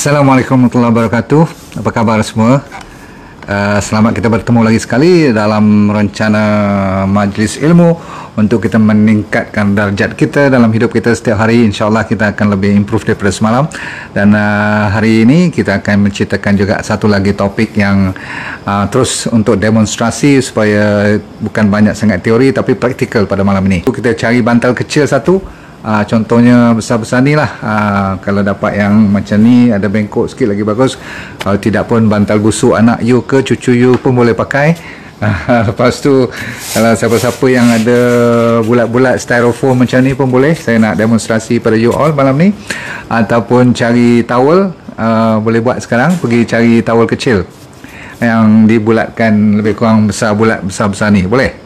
Assalamualaikum warahmatullahi wabarakatuh. Apa khabar semua? Selamat kita bertemu lagi sekali dalam rencana majlis ilmu untuk kita meningkatkan darjat kita dalam hidup kita setiap hari. InsyaAllah kita akan lebih improve daripada semalam. Dan hari ini kita akan menceritakan juga satu lagi topik yang terus untuk demonstrasi supaya bukan banyak sangat teori tapi praktikal pada malam ini. Kita cari bantal kecil satu. Contohnya besar-besar ni lah. Kalau dapat yang macam ni, ada bengkok sikit lagi bagus. Kalau tidak pun bantal busuk anak you ke cucu you pun boleh pakai. Lepas tu kalau siapa-siapa yang ada bulat-bulat styrofoam macam ni pun boleh. Saya nak demonstrasi pada you all malam ni. Ataupun cari towel, boleh buat sekarang. Pergi cari towel kecil yang dibulatkan lebih kurang besar-besar ni, boleh?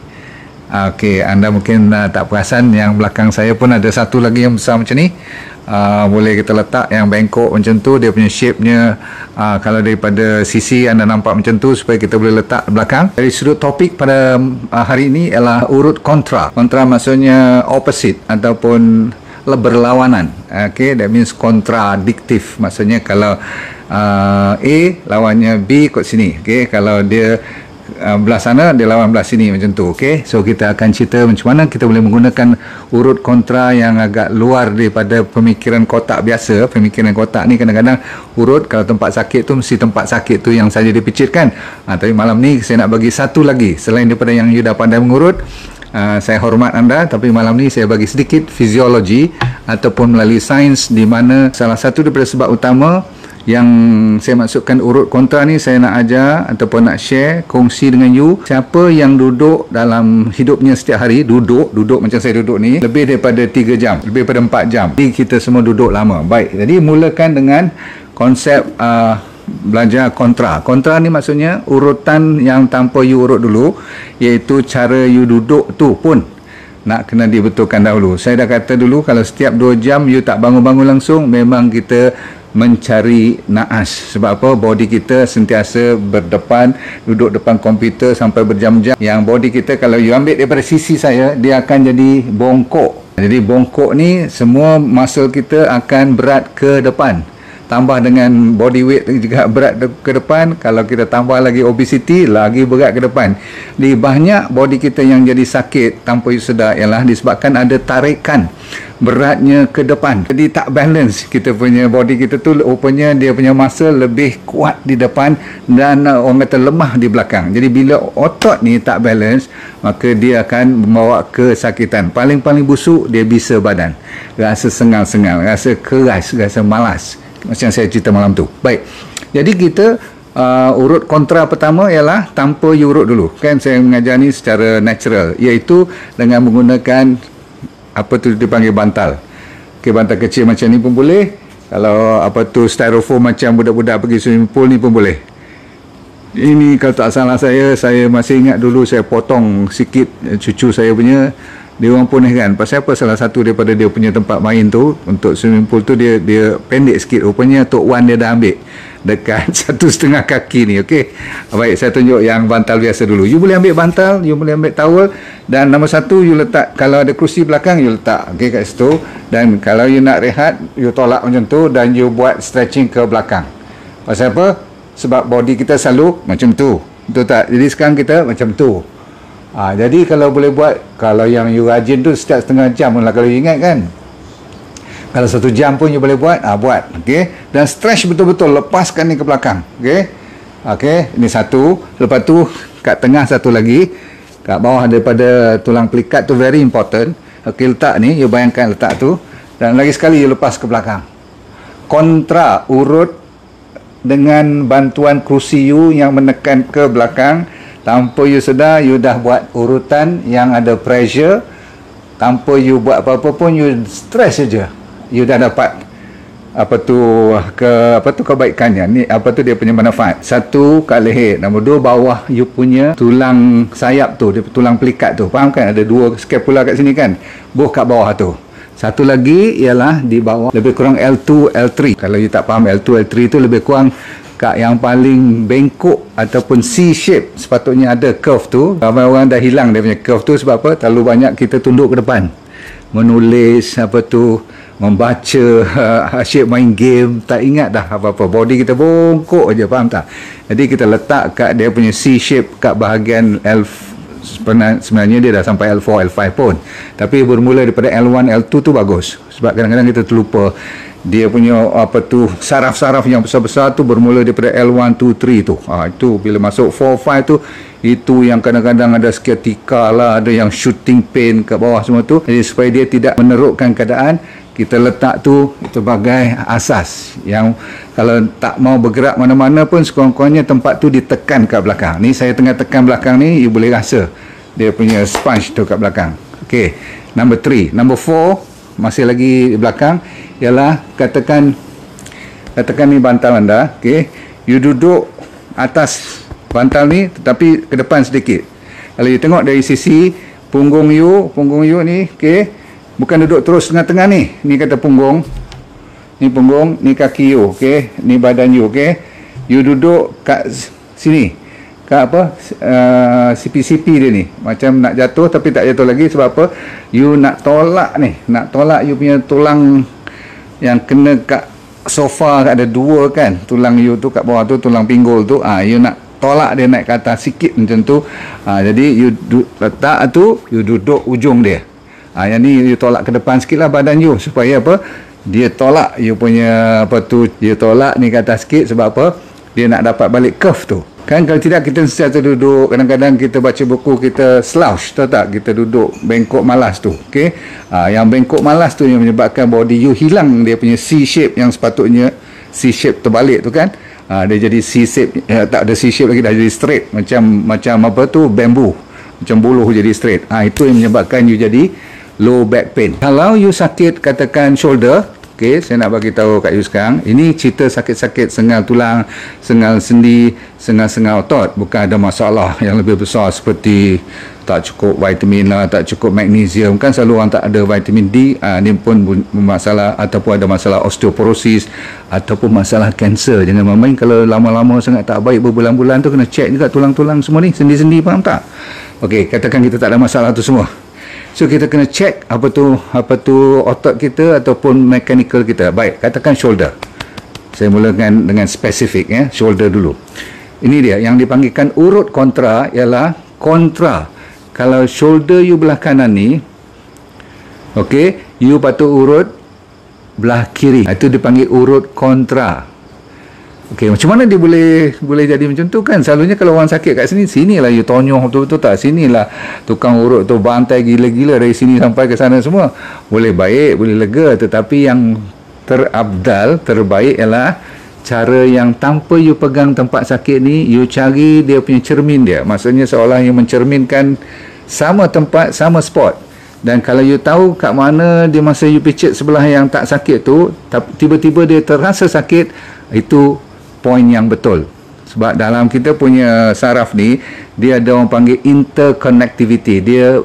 Okey, anda mungkin tak perasan yang belakang saya pun ada satu lagi yang besar macam ni. Boleh kita letak yang bengkok macam tu, dia punya shape-nya kalau daripada sisi anda nampak macam tu supaya kita boleh letak belakang. Dari sudut topik pada hari ini ialah urut kontra. Kontra maksudnya opposite ataupun berlawanan. Okey, that means kontradiktif. Maksudnya kalau A lawannya B kat sini. Okey, kalau dia belah sana dia lawan belah sini macam tu. Okey, so kita akan cerita macam mana kita boleh menggunakan urut kontra yang agak luar daripada pemikiran kotak biasa. Pemikiran kotak ni kadang-kadang urut kalau tempat sakit tu mesti tempat sakit tu yang saja dipicitkan. Tapi malam ni saya nak bagi satu lagi selain daripada yang you dah pandai mengurut. Saya hormat anda, tapi malam ni saya bagi sedikit fiziologi ataupun melalui sains, di mana salah satu daripada sebab utama yang saya maksudkan urut kontra ni, saya nak ajar ataupun nak share, kongsi dengan you siapa yang duduk dalam hidupnya setiap hari, duduk macam saya duduk ni lebih daripada 3 jam, lebih daripada 4 jam. Jadi kita semua duduk lama. Baik, jadi mulakan dengan konsep belajar kontra. Kontra ni maksudnya urutan yang tanpa you urut dulu, iaitu cara you duduk tu pun nak kena dibetulkan dahulu. Saya dah kata dulu, kalau setiap 2 jam you tak bangun-bangun langsung, memang kita mencari naas. Sebab apa? Body kita sentiasa berdepan, duduk depan komputer sampai berjam-jam. Yang body kita kalau you ambil daripada sisi saya, dia akan jadi bongkok. Jadi bongkok ni semua muscle kita akan berat ke depan. Tambah dengan body weight juga berat ke depan. Kalau kita tambah lagi obesity, lagi berat ke depan. Di banyak body kita yang jadi sakit tanpa you sedar ialah disebabkan ada tarikan beratnya ke depan. Jadi tak balance kita punya body kita tu. Rupanya dia punya muscle lebih kuat di depan dan orang kata lemah di belakang. Jadi bila otot ni tak balance, maka dia akan membawa kesakitan. Paling-paling busuk, dia bisa badan, rasa sengal-sengal, rasa keras, rasa malas, macam saya cerita malam tu. Baik, jadi kita urut kontra pertama ialah tanpa you urut dulu. Kan saya mengajar ni secara natural, iaitu dengan menggunakan apa tu dipanggil bantal. Okay, bantal kecil macam ni pun boleh. Kalau apa tu styrofoam macam budak-budak pergi swimming pool ni pun boleh. Ini kalau tak salah saya masih ingat dulu saya potong sikit cucu saya punya. Dia orang pun kan, pasal apa? Salah satu daripada dia punya tempat main tu untuk swimming pool tu dia pendek sikit. Rupanya Tok Wan dia dah ambil dekat 1,5 kaki ni. Okey, baik, saya tunjuk yang bantal biasa dulu. You boleh ambil bantal, you boleh ambil towel, dan nombor satu you letak, kalau ada kerusi belakang you letak, okey, kat situ. Dan kalau you nak rehat, you tolak macam tu dan you buat stretching ke belakang. Pasal apa? Sebab body kita selalu macam tu, betul tak? Jadi sekarang kita macam tu. Jadi kalau boleh buat, kalau yang you rajin tu setiap setengah jam lah kalau you ingat kan. Kalau 1 jam pun you boleh buat, buat. Okey, dan stretch betul-betul, lepaskan ni ke belakang. Okey, ini satu. Lepas tu kat tengah satu lagi, kat bawah daripada tulang pelikat tu, very important. Okey, letak ni, you bayangkan letak tu, dan lagi sekali you lepas ke belakang. Kontra, urut dengan bantuan kerusi you yang menekan ke belakang. Tanpa you sedar, you dah buat urutan yang ada pressure. Tanpa you buat apa-apa pun, you stress saja, you dah dapat kebaikannya. Ni apa tu dia punya manfaat. Satu, kat leher. Nombor 2, bawah you punya tulang sayap tu, dia tulang pelikat tu. Faham kan? Ada 2 scapula kat sini kan? Boh kat bawah tu. Satu lagi ialah di bawah, lebih kurang L2, L3. Kalau you tak faham, L2, L3 tu lebih kurang kat yang paling bengkok ataupun C shape, sepatutnya ada curve tu. Ramai orang dah hilang dia punya curve tu. Sebab apa? Terlalu banyak kita tunduk ke depan, menulis apa tu, membaca, asyik main game, tak ingat dah apa-apa. Body kita bongkok aja, faham tak? Jadi kita letak kat dia punya C-shape kat bahagian sebenarnya dia dah sampai L4, L5 pun. Tapi bermula daripada L1, L2 tu bagus. Sebab kadang-kadang kita terlupa dia punya saraf-saraf yang besar-besar tu bermula daripada L1, 2, 3 tu. Itu bila masuk 4, 5 tu, itu yang kadang-kadang ada sciatica lah, ada yang shooting pain kat bawah semua tu. Jadi supaya dia tidak menerukkan keadaan, kita letak tu sebagai asas yang kalau tak mau bergerak mana-mana pun sekurang-kurangnya tempat tu ditekan kat belakang. Ni saya tengah tekan belakang ni, you boleh rasa dia punya sponge tu kat belakang. Okey, number 3. Number 4 masih lagi di belakang ialah katakan ni bantal anda. Okey, you duduk atas bantal ni tetapi ke depan sedikit. Kalau you tengok dari sisi punggung you ni, okey, bukan duduk terus tengah-tengah ni. Ni kata punggung. Ni punggung, ni kaki you, okey. Ni badan you, okey. You duduk kat sini. Kat CP-CP dia ni. Macam nak jatuh tapi tak jatuh lagi. Sebab apa? You nak tolak ni. Nak tolak you punya tulang yang kena kat sofa, ada dua kan. Tulang you tu kat bawah tu, tulang pinggul tu. You nak tolak dia naik ke atas sikit macam tu. Jadi you letak tu, you duduk ujung dia. Yang ni you tolak ke depan sikit lah badan you, supaya apa, dia tolak you punya dia tolak ni ke atas sikit. Sebab apa, dia nak dapat balik curve tu kan. Kalau tidak kita sentiasa duduk, kadang-kadang kita baca buku kita slouch, tahu tak, kita duduk bengkok malas tu. Okey, yang bengkok malas tu yang menyebabkan body you hilang dia punya C shape yang sepatutnya C shape terbalik tu kan. Dia jadi C shape, tak ada C shape lagi, dah jadi straight macam apa tu, bambu, macam buluh jadi straight. Itu yang menyebabkan you jadi low back pain. Kalau you sakit katakan shoulder, okey, saya nak bagi tahu kat you sekarang, ini cerita sakit-sakit sengal tulang, sengal sendi, sengal-sengal otot, bukan ada masalah yang lebih besar seperti tak cukup vitamin lah, tak cukup magnesium. Kan selalu orang tak ada vitamin D, ni pun masalah, ataupun ada masalah osteoporosis ataupun masalah kanser. Jangan main-main, kalau lama-lama sangat tak baik berbulan-bulan tu, kena check juga tulang-tulang semua ni, sendi-sendi, faham tak? Okey, katakan kita tak ada masalah tu semua. So kita kena check apa tu otot kita ataupun mechanical kita. Baik, katakan shoulder. Saya mulakan dengan spesifik ya, shoulder dulu. Ini dia yang dipanggilkan urut kontra, ialah kontra. Kalau shoulder you belah kanan ni, okey, you patut urut belah kiri. Itu dipanggil urut kontra. Okey, macam mana dia boleh jadi macam tu kan? Selalunya kalau orang sakit kat sinilah you tonyoh betul-betul tak? Sinilah tukang urut tu bantai gila-gila dari sini sampai ke sana semua. Boleh baik, boleh lega, tetapi yang terbaik ialah cara yang tanpa you pegang tempat sakit ni, you cari dia punya cermin dia. Maksudnya seolah you mencerminkan sama tempat, sama spot. Dan kalau you tahu kat mana dia masa you picit sebelah yang tak sakit tu, tiba-tiba dia terasa sakit, itu poin yang betul. Sebab dalam kita punya saraf ni, dia ada orang panggil interconnectivity. Dia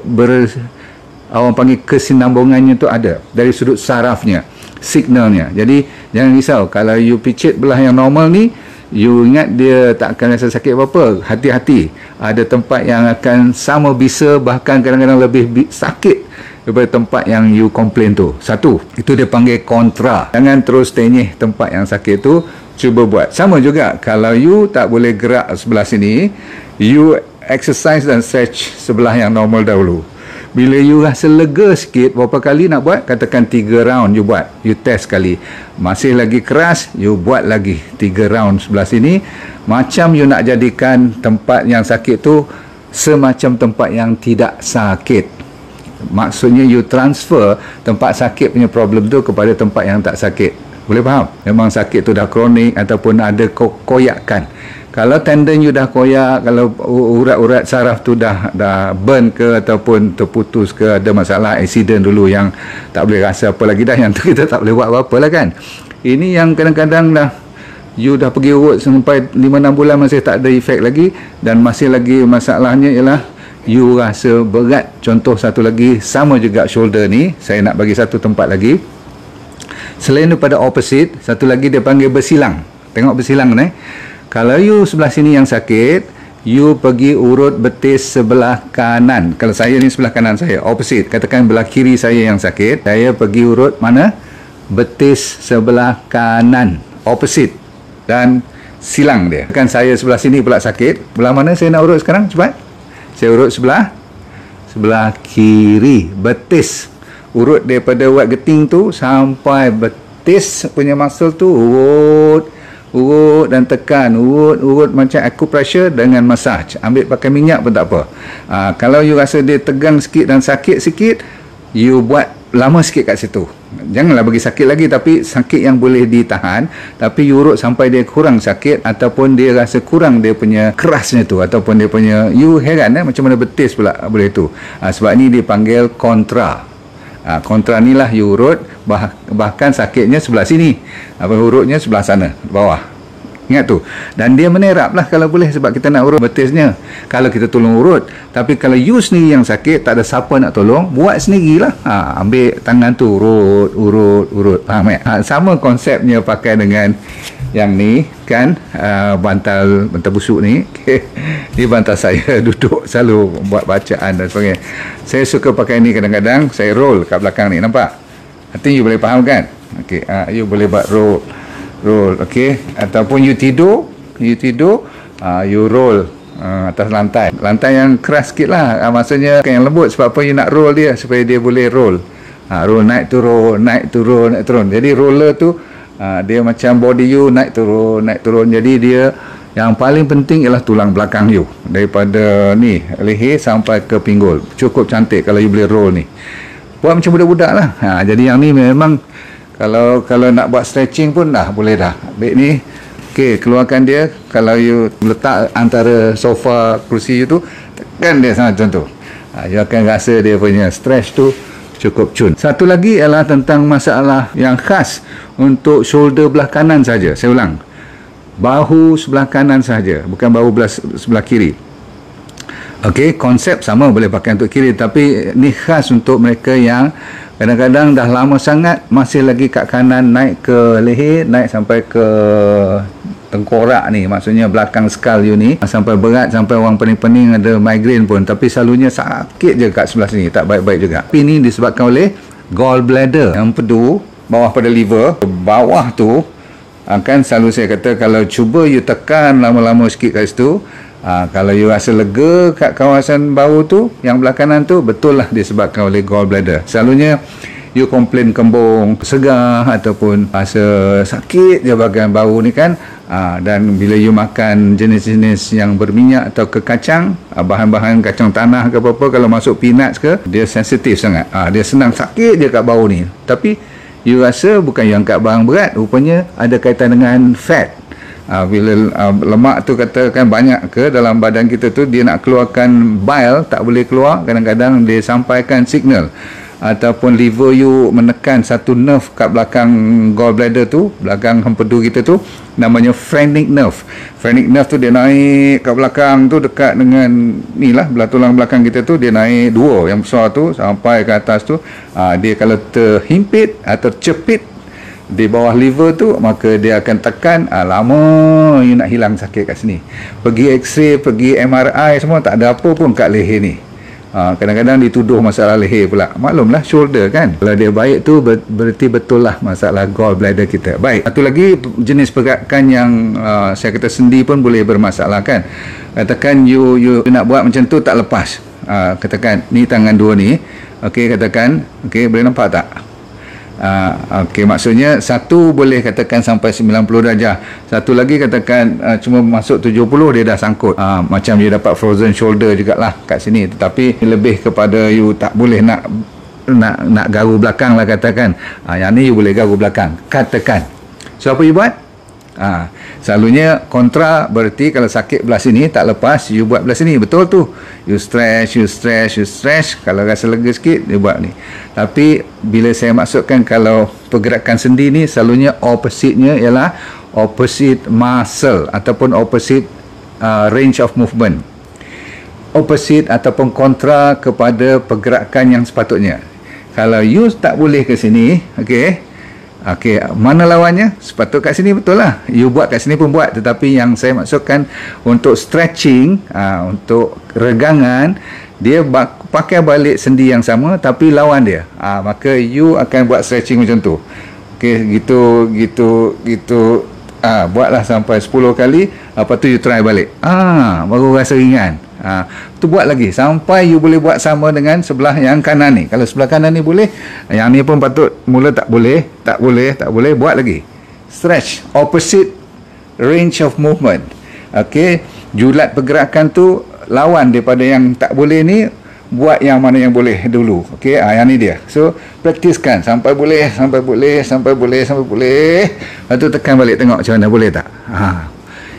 orang panggil kesinambungannya tu ada dari sudut sarafnya, signalnya. Jadi jangan risau, kalau you picit belah yang normal ni, you ingat dia tak akan rasa sakit apa-apa. Hati-hati, ada tempat yang akan sama bisa, bahkan kadang-kadang lebih sakit daripada tempat yang you komplain tu. Satu, itu dia panggil kontra. Jangan terus tenyih tempat yang sakit tu, cuba buat. Sama juga kalau you tak boleh gerak sebelah sini, you exercise dan stretch sebelah yang normal dahulu. Bila you rasa lega sikit, berapa kali nak buat? Katakan 3 round you buat, you test sekali. Masih lagi keras, you buat lagi 3 round sebelah sini. Macam you nak jadikan tempat yang sakit tu semacam tempat yang tidak sakit. Maksudnya you transfer tempat sakit punya problem tu kepada tempat yang tak sakit. Boleh faham? Memang sakit tu dah kronik ataupun ada koyakan. Kalau tendon you dah koyak, kalau urat-urat saraf tu dah burn ke ataupun terputus ke, ada masalah accident dulu yang tak boleh rasa apa lagi dah, yang tu kita tak boleh buat apa-apa lah kan. Ini yang kadang-kadang dah you dah pergi urut sampai 5-6 bulan masih tak ada efek lagi, dan masih lagi masalahnya ialah you rasa berat. Contoh satu lagi, sama juga shoulder ni, saya nak bagi satu tempat lagi. Selain daripada opposite, satu lagi dia panggil bersilang. Tengok bersilang ni. Kalau you sebelah sini yang sakit, you pergi urut betis sebelah kanan. Kalau saya ni sebelah kanan saya, opposite. Katakan belah kiri saya yang sakit, saya pergi urut mana? betis sebelah kanan, opposite, dan silang dia. Kan saya sebelah sini pula sakit. Belah mana saya nak urut sekarang? Cepat. Saya urut sebelah kiri, betis. Urut daripada urat geting tu sampai betis punya muscle tu, urut dan tekan, urut macam acupressure dengan massage. Ambil pakai minyak pun tak apa. Kalau you rasa dia tegang sikit dan sakit sikit, you buat lama sikit kat situ. Janganlah bagi sakit lagi, tapi sakit yang boleh ditahan, tapi you urut sampai dia kurang sakit, ataupun dia rasa kurang dia punya kerasnya tu, ataupun dia punya, you heran macam mana betis pula boleh tu. Sebab ni dipanggil kontra. Kontra ni lah you urut, bahkan sakitnya sebelah sini, urutnya sebelah sana bawah. Ingat tu. Dan dia menerap lah kalau boleh, sebab kita nak urut betisnya. Kalau kita tolong urut, tapi kalau you sendiri yang sakit, tak ada siapa nak tolong, buat sendirilah. Ambil tangan tu, urut. Faham tak? Sama konsepnya pakai dengan yang ni kan, bantal busuk ni. Okay. Ni bantal saya duduk selalu buat bacaan dan sebagainya. Saya suka pakai ni kadang-kadang, saya roll kat belakang ni, nampak? I think you boleh faham kan? Okay. You boleh buat roll, okey, ataupun you tidur, you roll atas lantai yang keras sikit lah, maksudnya yang lembut. Sebab apa you nak roll dia, supaya dia boleh roll, roll naik turun, jadi roller tu dia macam body you naik turun, jadi dia yang paling penting ialah tulang belakang you, daripada ni leher sampai ke pinggul. Cukup cantik kalau you boleh roll ni, buat macam budak-budak lah. Jadi yang ni memang kalau nak buat stretching pun dah boleh dah. Ambil ni, okey, keluarkan dia. Kalau you letak antara sofa, kerusi you tu, tekan dia sangat macam tu. You akan rasa dia punya stretch tu cukup cun. Satu lagi ialah tentang masalah yang khas untuk shoulder belah kanan saja. Saya ulang, bahu sebelah kanan saja, bukan bahu sebelah kiri. Okey, konsep sama boleh pakai untuk kiri, tapi ni khas untuk mereka yang kadang-kadang dah lama sangat masih lagi kat kanan, naik ke leher, naik sampai ke tengkorak ni, maksudnya belakang skull you ni, sampai berat, sampai orang pening-pening ada migraine pun, tapi selalunya sakit je kat sebelah sini, tak baik-baik juga. Tapi ni disebabkan oleh gallbladder, empedu bawah pada liver, bawah tu kan selalu saya kata, kalau cuba you tekan lama-lama sikit kat situ, kalau you rasa lega kat kawasan bahu tu, yang belah kanan tu, betul lah disebabkan oleh gallbladder. Selalunya you komplain kembung, segar, ataupun rasa sakit je bahagian bahu ni kan, dan bila you makan jenis-jenis yang berminyak atau ke kacang, bahan-bahan kacang tanah ke apa-apa, kalau masuk peanuts ke, dia sensitif sangat, dia senang sakit je kat bahu ni. Tapi you rasa bukan you angkat barang berat, rupanya ada kaitan dengan fat. Bila lemak tu katakan banyak ke dalam badan kita tu, dia nak keluarkan bile, tak boleh keluar, kadang-kadang dia sampaikan signal, ataupun liver you menekan satu nerve kat belakang gallbladder tu, belakang empedu kita tu, namanya phrenic nerve. Phrenic nerve tu dia naik kat belakang tu, dekat dengan ni lah, belah tulang belakang kita tu, dia naik dua yang besar tu sampai ke atas tu. Dia kalau terhimpit atau tercepit di bawah liver tu, maka dia akan tekan, lama you nak hilang sakit kat sini. Pergi x-ray, pergi MRI, semua tak ada apa pun kat leher ni. Kadang-kadang dituduh masalah leher pula. Maklumlah shoulder kan, kalau dia baik tu berarti betul lah masalah gallbladder kita. Baik, satu lagi jenis pergerakan yang saya kata sendi pun boleh bermasalah kan. Katakan you nak buat macam tu tak lepas, katakan ni tangan dua ni, okey, katakan, okey, boleh nampak tak? Okey, maksudnya satu boleh katakan sampai 90 darjah, satu lagi katakan cuma masuk 70, dia dah sangkut. Macam you dapat frozen shoulder jugalah kat sini, tetapi lebih kepada you tak boleh nak garu belakang lah katakan. Yang ni you boleh garu belakang, katakan. So apa you buat? Selalunya kontra, berarti kalau sakit belah sini tak lepas, you buat belah sini, betul tu, you stretch, kalau rasa lega sikit, you buat ni. Tapi bila saya maksudkan kalau pergerakan sendi ni, selalunya opposite-nya ialah opposite muscle ataupun opposite range of movement, opposite ataupun kontra kepada pergerakan yang sepatutnya. Kalau you tak boleh ke sini, okey, mana lawannya? Sepatut kat sini, betul lah, you buat kat sini pun buat. Tetapi yang saya maksudkan untuk stretching, untuk regangan, dia pakai balik sendi yang sama tapi lawan dia, maka you akan buat stretching macam tu. Okey, gitu. Buatlah sampai 10 kali, lepas tu you try balik. Baru rasa ringan. Tu buat lagi sampai you boleh buat sama dengan sebelah yang kanan ni. Kalau sebelah kanan ni boleh, yang ni pun patut mula tak boleh, buat lagi. Stretch opposite range of movement. Okey, julat pergerakan tu lawan daripada yang tak boleh ni, buat yang mana yang boleh dulu. Okey, yang ni dia. So praktiskan sampai boleh. Lepas tu tekan balik, tengok macam mana, boleh tak?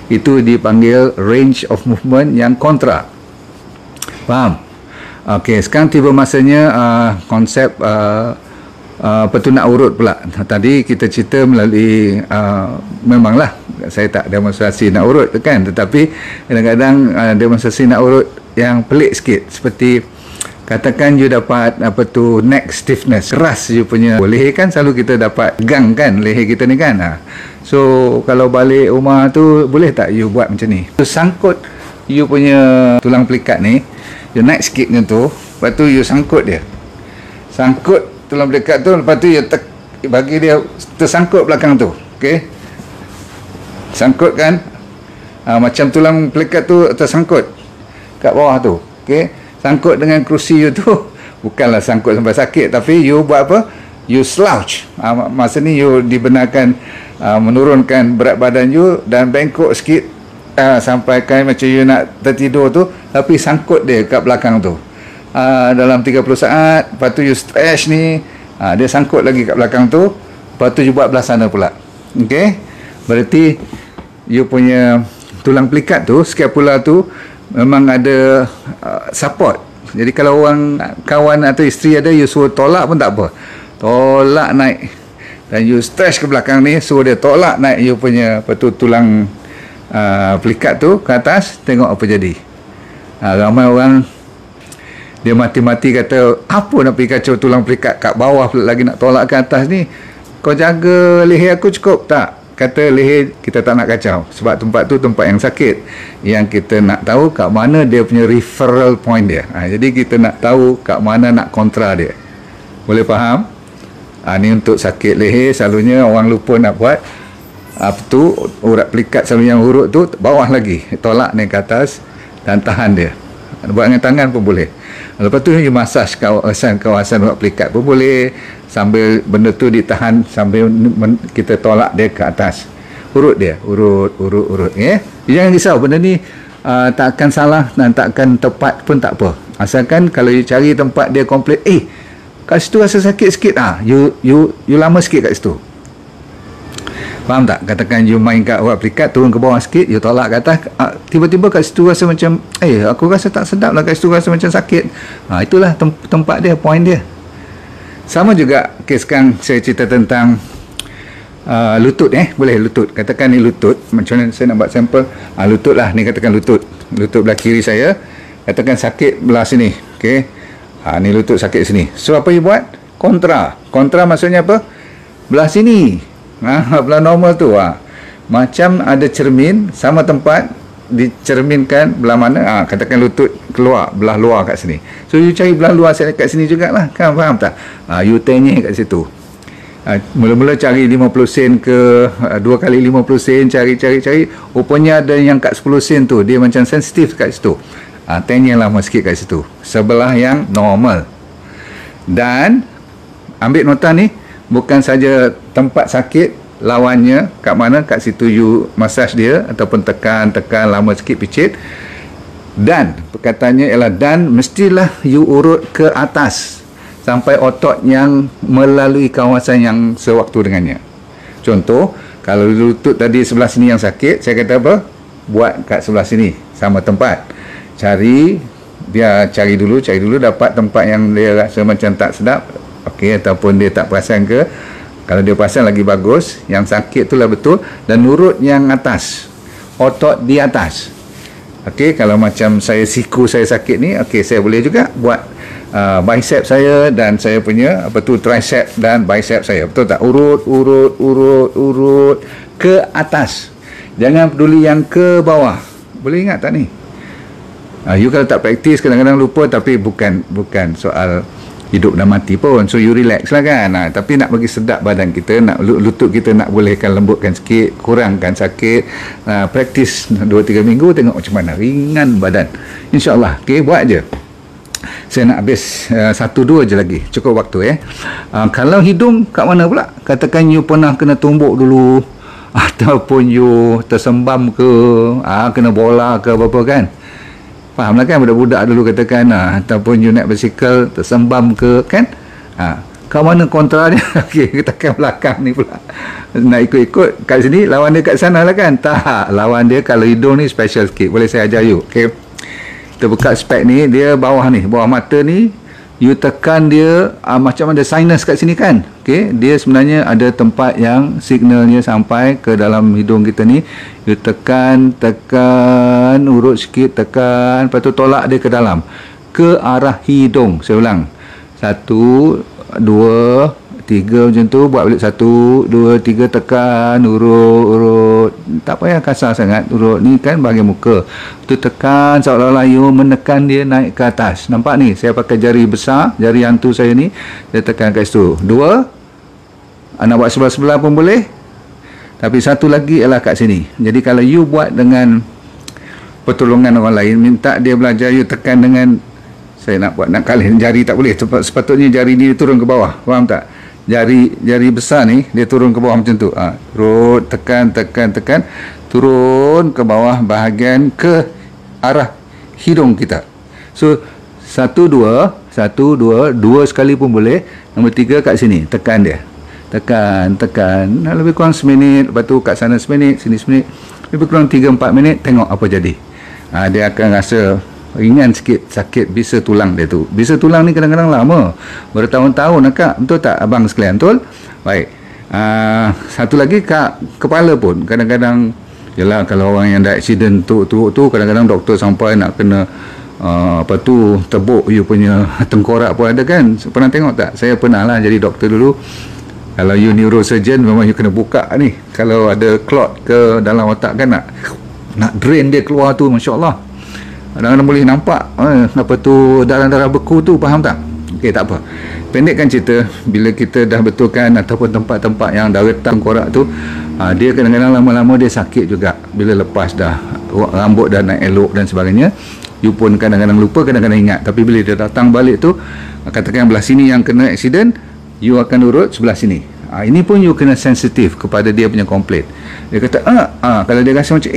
Itu dipanggil range of movement yang kontra. Faham? Okey, sekarang tiba masanya konsep petunak urut pula. Tadi kita cerita melalui memanglah saya tak demonstrasi nak urut kan, tetapi kadang-kadang demonstrasi nak urut yang pelik sikit, seperti katakan you dapat neck stiffness, keras you punya leher kan, selalu kita dapat gang kan leher kita ni kan. So kalau balik rumah tu boleh tak you buat macam ni, tu sangkut you punya tulang pelikat ni, you naik sikit macam tu, lepas tu you sangkut tulang pelikat tu, lepas tu you bagi dia tersangkut belakang tu. Okey, sangkut kan, macam tulang pelikat tu tersangkut kat bawah tu. Okey, sangkut dengan kerusi you tu, bukanlah sangkut sampai sakit, tapi you buat apa, you slouch. Masa ni you dibenarkan menurunkan berat badan you dan bengkok sikit, sampai kan macam you nak tertidur tu, tapi sangkut dia kat belakang tu dalam 30 saat. Lepas tu you stretch ni, dia sangkut lagi kat belakang tu, lepas tu you buat belah sana pula. Okey, berarti you punya tulang pelikat tu, scapula tu memang ada support. Jadi kalau orang kawan atau isteri ada, you suruh tolak pun tak apa, tolak naik, dan you stretch ke belakang ni, suruh dia tolak naik you punya tulang pelikat tu ke atas, tengok apa jadi. Ramai orang dia mati-mati kata, apa nak pergi kacau tulang pelikat kat bawah pula lagi nak tolak ke atas ni, kau jaga leher aku cukup tak? Kata leher kita tak nak kacau, sebab tempat tu tempat yang sakit, yang kita nak tahu kat mana dia punya referral point dia. Jadi kita nak tahu kat mana nak kontra dia. Boleh faham? Ni untuk sakit leher selalunya orang lupa nak buat apa tu, urat pelikat selalu yang urut tu bawah lagi, tolak ni ke atas dan tahan dia. Buat dengan tangan pun boleh. Lepas tu you massage kawasan urat pelikat pun boleh, sambil benda tu ditahan sambil kita tolak dia ke atas. Urut dia, urut. Jangan risau, benda ni tak akan salah dan tak akan tepat pun tak apa. Asalkan kalau you cari tempat dia komplit, kat situ rasa sakit sikit, you lama sikit kat situ. Faham tak? Katakan you main kat urat pelikat, turun ke bawah sikit, you tolak ke atas, tiba-tiba kat situ rasa macam, aku rasa tak sedap lah, kat situ rasa macam sakit. Itulah tempat dia, point dia. Sama juga, sekarang saya cerita tentang lutut. Boleh lutut, katakan ni lutut, macam mana saya nak buat sampel, lutut lah ni, katakan lutut belah kiri saya, katakan sakit belah sini. Ni lutut sakit sini. So apa you buat? Kontra maksudnya apa? Belah sini, belah normal tu, macam ada cermin, sama tempat dicerminkan belah mana, katakan lutut keluar belah luar kat sini, so you cari belah luar kat sini jugalah kan, faham tak? You tenyeh kat situ, mula-mula cari 50 sen ke 2 kali 50 sen, cari, rupanya ada yang kat 10 sen tu dia macam sensitif kat situ, tenyeh lama sikit kat situ, sebelah yang normal. Dan ambil nota ni, bukan saja tempat sakit, lawannya kat mana, kat situ you massage dia ataupun tekan lama sikit, picit. Dan perkataannya ialah, dan mestilah you urut ke atas sampai otot yang melalui kawasan yang sewaktu dengannya. Contoh, kalau lutut tadi sebelah sini yang sakit, saya kata apa? Buat kat sebelah sini, sama tempat. Cari dulu dapat tempat yang dia rasa macam tak sedap, ataupun dia tak perasan ke. Kalau dia perasan lagi bagus, yang sakit itulah betul, dan urut yang atas, otot di atas. Kalau macam siku saya sakit ni, saya boleh juga buat bicep saya dan saya punya tricep dan bicep saya, betul tak? Urut ke atas, jangan peduli yang ke bawah. Boleh ingat tak ni? You kalau tak praktis kadang-kadang lupa, tapi bukan soal hidup dan mati pun. So you relax lah kan. Tapi nak bagi sedap badan kita, nak lutut kita nak bolehkan lembutkan sikit, kurangkan sakit. Praktis 2-3 minggu, tengok macam mana ringan badan, insyaAllah. Okay, buat je. Saya nak habis 1-2 je lagi, cukup waktu kalau hidung kat mana pula? Katakan you pernah kena tumbuk dulu, ataupun you tersembam ke, kena bola ke apa-apa kan. Fahamlah kan, budak-budak dulu katakan, ataupun you naik basikal tersembam ke kan. Kat mana kontra dia? Okey, kita akan belakang ni pula. Nak ikut-ikut kat sini, lawan dia kat sana lah kan. Tak, lawan dia kalau hidung ni special sikit. Boleh saya ajar you. Okey, kita buka spek ni, dia bawah ni, bawah mata ni, you tekan dia, macam ada sinus kat sini kan. Okey, dia sebenarnya ada tempat yang signalnya sampai ke dalam hidung kita ni. You tekan, urut sikit, tekan, lepas tu tolak dia ke dalam, ke arah hidung. Saya ulang, 1, 2, 3 macam tu. Buat balik 1, 2, 3, tekan, urut. Tak payah kasar sangat urut ni kan, bahagian muka tu tekan seolah-olah you menekan dia naik ke atas. Nampak ni, saya pakai jari besar, jari hantu saya ni, saya tekan kat situ. 2, nak buat sebelah-sebelah pun boleh, tapi satu lagi ialah kat sini. Jadi kalau you buat dengan pertolongan orang lain, minta dia belajar, you tekan dengan, saya nak buat nak kalian jari tak boleh, sepatutnya jari ni turun ke bawah, faham tak? Jari besar ni dia turun ke bawah macam tu. Turun, tekan, turun ke bawah bahagian ke arah hidung kita. So 1, 2 sekali pun boleh. Nombor 3 kat sini, tekan dia. Tekan, lebih kurang seminit. Lepas tu kat sana seminit, sini seminit, lebih kurang 3-4 minit. Tengok apa jadi. Dia akan rasa ringan sikit sakit bisa tulang dia tu. Bisa tulang ni kadang-kadang lama, bertahun-tahun akak. Betul tak abang sekalian? Betul? Baik. Satu lagi kat kepala pun kadang-kadang, yalah kalau orang yang dah accident tu kadang-kadang doktor sampai nak kena tebuk you punya tengkorak pun ada kan. Pernah tengok tak? Saya pernah lah jadi doktor dulu. Kalau you neurosurgeon, memang you kena buka ni. Kalau ada clot ke dalam otak kan, nak drain dia keluar tu, Masya Allah. Kadang-kadang boleh nampak darah-darah beku tu, faham tak? Okey, tak apa. Pendekkan cerita, bila kita dah betulkan ataupun tempat-tempat yang dah retak tengkorak tu, dia kadang-kadang lama-lama dia sakit juga. Bila lepas dah rambut dah naik elok dan sebagainya, you pun kadang-kadang lupa, kadang-kadang ingat. Tapi bila dia datang balik tu, katakan belah sini yang kena accident, you akan urut sebelah sini. Ini pun you kena sensitif kepada dia punya komplain. Dia kata kalau dia rasa macam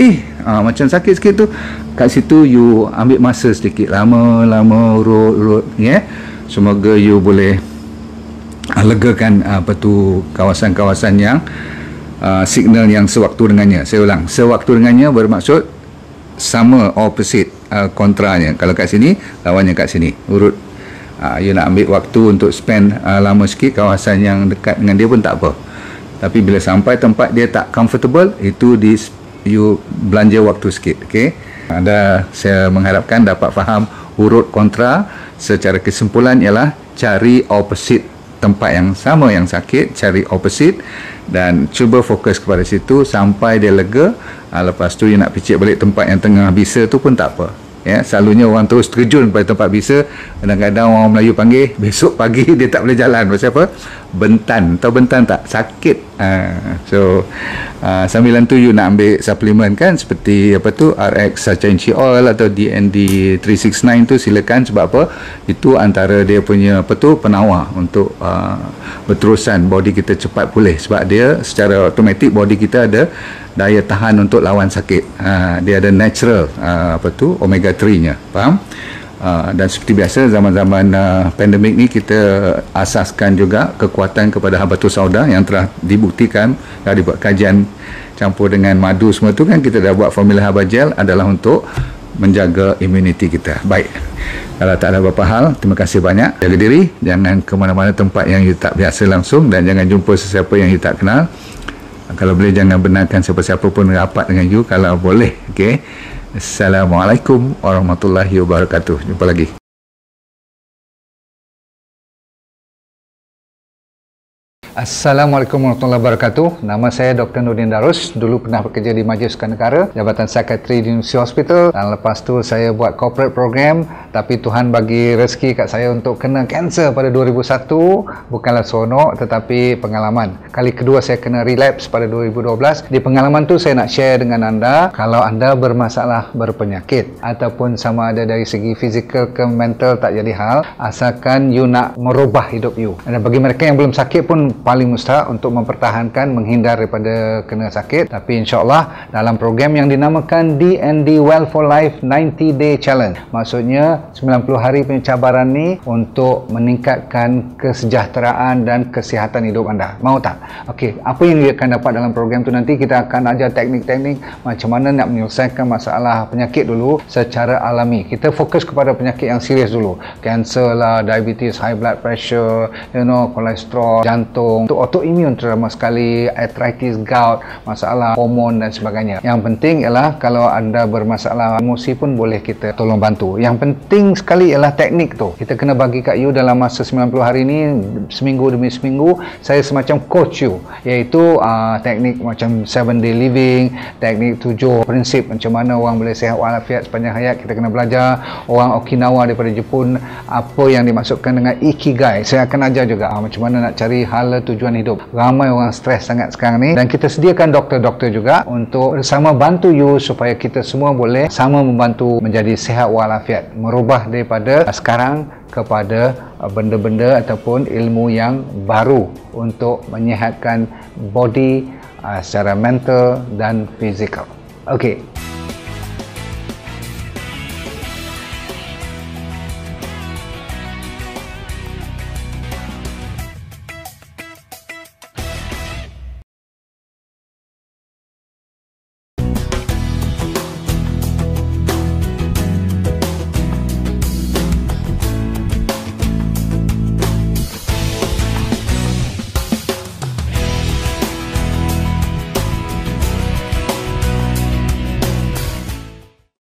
macam sakit sikit tu, kat situ you ambil masa sedikit, lama-lama urut semoga you boleh legakan kawasan-kawasan yang signal yang sewaktu dengannya. Saya ulang, sewaktu dengannya bermaksud sama, opposite, kontranya. Kalau kat sini, lawannya kat sini. Urut. You nak ambil waktu untuk spend lama sikit, kawasan yang dekat dengan dia pun tak apa. Tapi bila sampai tempat dia tak comfortable, itu you belanja waktu sikit. Okay? Saya mengharapkan dapat faham urut kontra. Secara kesimpulan ialah cari opposite tempat yang sama yang sakit, cari opposite dan cuba fokus kepada situ sampai dia lega. Lepas tu you nak picit balik tempat yang tengah bisa tu pun tak apa. Selalunya orang terus terjun pada tempat bisa. Kadang-kadang orang Melayu panggil, besok pagi dia tak boleh jalan. Pasal apa? Bentan. Tahu bentan tak? Sakit. Sambilan tu you nak ambil suplemen kan, seperti RX Sachainchi Oil atau DND 369 tu silakan. Sebab apa? Itu antara dia punya penawar untuk berterusan body kita cepat pulih. Sebab dia secara automatik body kita ada daya tahan untuk lawan sakit. Dia ada natural omega 3 nya, faham? Dan seperti biasa zaman-zaman pandemik ni, kita asaskan juga kekuatan kepada habatus sauda yang telah dibuktikan, dah dibuat kajian campur dengan madu semua tu kan, kita dah buat formula herbal gel adalah untuk menjaga imuniti kita. Baik, kalau tak ada apa-apa hal, terima kasih banyak. Jaga diri, jangan ke mana-mana tempat yang you tak biasa langsung, dan jangan jumpa sesiapa yang you tak kenal. Kalau boleh jangan benarkan siapa-siapa pun rapat dengan you kalau boleh. Okey. Assalamualaikum warahmatullahi wabarakatuh. Jumpa lagi. Assalamualaikum warahmatullahi wabarakatuh. Nama saya Dr. Nurdin Darus. Dulu pernah bekerja di Majlis Sukan Negara, Jabatan Psikiatri di University Hospital, dan lepas tu saya buat corporate program. Tapi Tuhan bagi rezeki kat saya untuk kena kanser pada 2001. Bukanlah seronok tetapi pengalaman. Kali kedua saya kena relapse pada 2012. Di pengalaman tu saya nak share dengan anda, kalau anda bermasalah berpenyakit ataupun sama ada dari segi fizikal ke mental, tak jadi hal, asalkan you nak merubah hidup you. Dan bagi mereka yang belum sakit pun paling mustahak untuk mempertahankan, menghindar daripada kena sakit. Tapi insyaAllah dalam program yang dinamakan D&D Well for Life 90 Day Challenge, maksudnya 90 hari punya cabaran ni untuk meningkatkan kesejahteraan dan kesihatan hidup anda. Mau tak? Okey, apa yang dia akan dapat dalam program tu, nanti kita akan ajar teknik-teknik macam mana nak menyelesaikan masalah penyakit dulu secara alami. Kita fokus kepada penyakit yang serius dulu, kanser lah, diabetes, high blood pressure, kolesterol, jantung, untuk autoimun terutama sekali, arthritis, gout, masalah hormon dan sebagainya. Yang penting ialah kalau anda bermasalah emosi pun boleh kita tolong bantu. Yang penting sekali ialah teknik tu. Kita kena bagi kat you dalam masa 90 hari ni, seminggu demi seminggu, saya semacam coach you, iaitu teknik macam 7 day living, teknik 7 prinsip macam mana orang boleh sihat walafiat sepanjang hayat. Kita kena belajar. Orang Okinawa daripada Jepun, apa yang dimaksudkan dengan ikigai, saya akan ajar juga macam mana nak cari hala tujuan hidup. Ramai orang stres sangat sekarang ni, dan kita sediakan doktor-doktor juga untuk sama bantu you supaya kita semua boleh sama membantu menjadi sihat walafiat, merubah daripada sekarang kepada benda-benda ataupun ilmu yang baru untuk menyihatkan body secara mental dan fizikal. Okey.